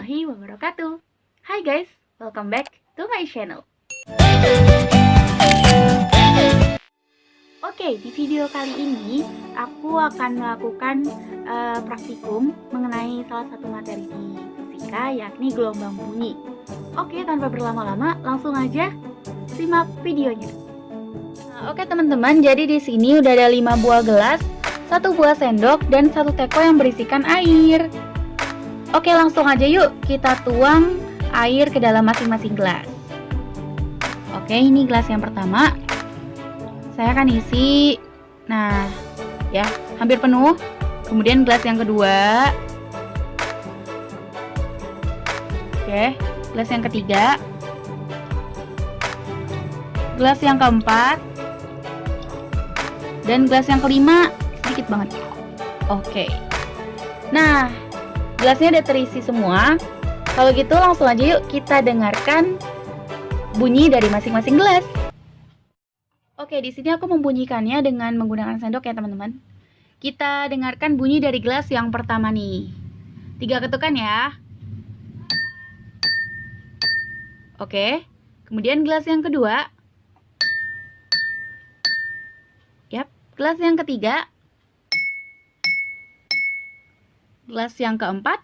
warahmatullahi wabarakatuh. Hai guys, welcome back to my channel. Oke, di video kali ini aku akan melakukan praktikum mengenai salah satu materi di fisika, yakni gelombang bunyi. Oke, tanpa berlama-lama, langsung aja simak videonya. Oke teman-teman, jadi di sini udah ada 5 buah gelas, 1 buah sendok, dan 1 teko yang berisikan air. Oke, langsung aja yuk kita tuang air ke dalam masing-masing gelas. Oke, ini gelas yang pertama. Saya akan isi, nah ya, hampir penuh. Kemudian gelas yang kedua. Oke, gelas yang ketiga. Gelas yang keempat. Dan gelas yang kelima, sedikit banget. Oke. Nah, gelasnya udah terisi semua. Kalau gitu langsung aja yuk kita dengarkan bunyi dari masing-masing gelas. Oke, di sini aku membunyikannya dengan menggunakan sendok ya teman-teman. Kita dengarkan bunyi dari gelas yang pertama nih. 3 ketukan ya. Oke. Kemudian gelas yang kedua. Yap, gelas yang ketiga. Gelas yang keempat,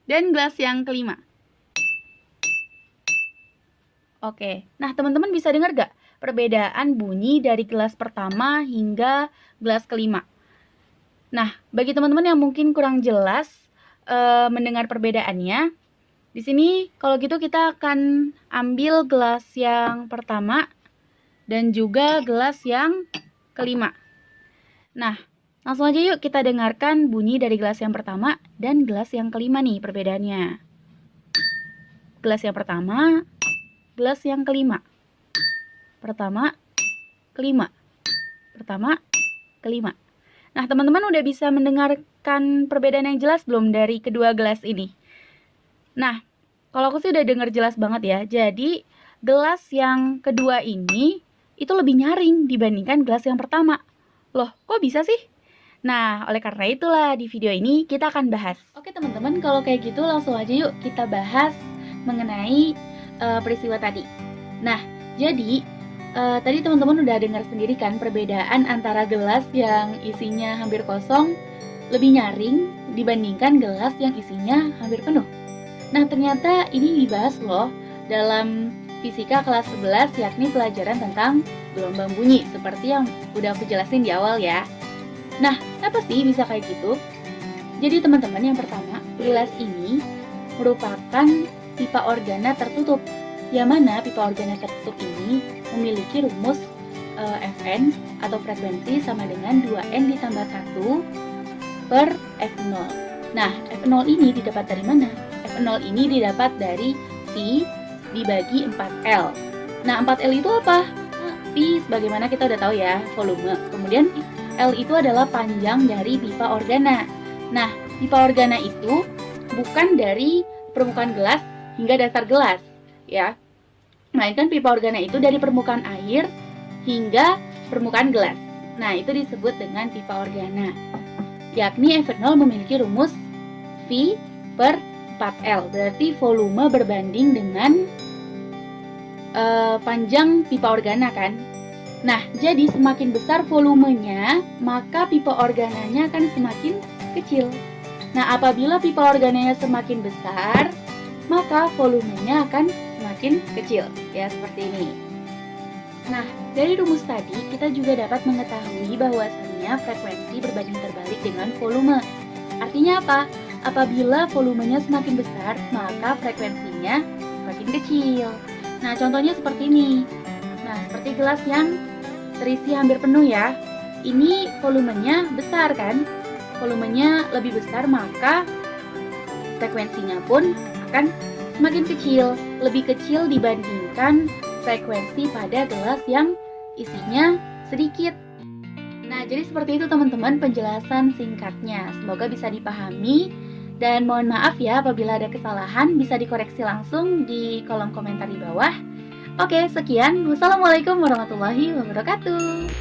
dan gelas yang kelima. Oke, nah teman-teman bisa dengar gak perbedaan bunyi dari gelas pertama hingga gelas kelima? Nah, bagi teman-teman yang mungkin kurang jelas mendengar perbedaannya, di sini kalau gitu kita akan ambil gelas yang pertama dan juga gelas yang kelima. Nah, langsung aja yuk kita dengarkan bunyi dari gelas yang pertama dan gelas yang kelima nih perbedaannya. Gelas yang pertama, gelas yang kelima. Pertama, kelima. Pertama, kelima. Nah, teman-teman udah bisa mendengarkan perbedaan yang jelas belum dari kedua gelas ini? Nah, kalau aku sih udah denger jelas banget ya. Jadi, gelas yang kedua ini itu lebih nyaring dibandingkan gelas yang pertama. Loh, kok bisa sih? Nah, oleh karena itulah di video ini kita akan bahas. Oke teman-teman, kalau kayak gitu langsung aja yuk kita bahas mengenai peristiwa tadi. Nah, jadi tadi teman-teman udah dengar sendiri kan perbedaan antara gelas yang isinya hampir kosong lebih nyaring dibandingkan gelas yang isinya hampir penuh. Nah, ternyata ini dibahas loh dalam fisika kelas 11, yakni pelajaran tentang gelombang bunyi seperti yang udah aku jelasin di awal ya. Nah, kenapa sih bisa kayak gitu? Jadi teman-teman, yang pertama, gelas ini merupakan pipa organa tertutup. Yang mana pipa organa tertutup ini memiliki rumus Fn atau frekuensi sama dengan 2N ditambah 1 per F0. Nah, F0 ini didapat dari mana? F0 ini didapat dari V dibagi 4L. Nah, 4L itu apa? V sebagaimana kita udah tahu ya, volume. Kemudian L itu adalah panjang dari pipa organa. Nah, pipa organa itu bukan dari permukaan gelas hingga dasar gelas, ya. Melainkan pipa organa itu dari permukaan air hingga permukaan gelas. Nah, itu disebut dengan pipa organa. Yakni F0 memiliki rumus V per 4L. Berarti volume berbanding dengan panjang pipa organa kan. Nah, jadi semakin besar volumenya, maka pipa organanya akan semakin kecil. Nah, apabila pipa organanya semakin besar, maka volumenya akan semakin kecil. Ya, seperti ini. Nah, dari rumus tadi, kita juga dapat mengetahui bahwasannya frekuensi berbanding terbalik dengan volume. Artinya apa? Apabila volumenya semakin besar, maka frekuensinya semakin kecil. Nah, contohnya seperti ini. Nah, seperti gelas yang terisi hampir penuh ya. Ini volumenya besar kan? Volumenya lebih besar, maka frekuensinya pun akan semakin kecil. Lebih kecil dibandingkan frekuensi pada gelas yang isinya sedikit. Nah, jadi seperti itu teman-teman penjelasan singkatnya. Semoga bisa dipahami. Dan mohon maaf ya apabila ada kesalahan, bisa dikoreksi langsung di kolom komentar di bawah. Oke, sekian. Wassalamualaikum warahmatullahi wabarakatuh.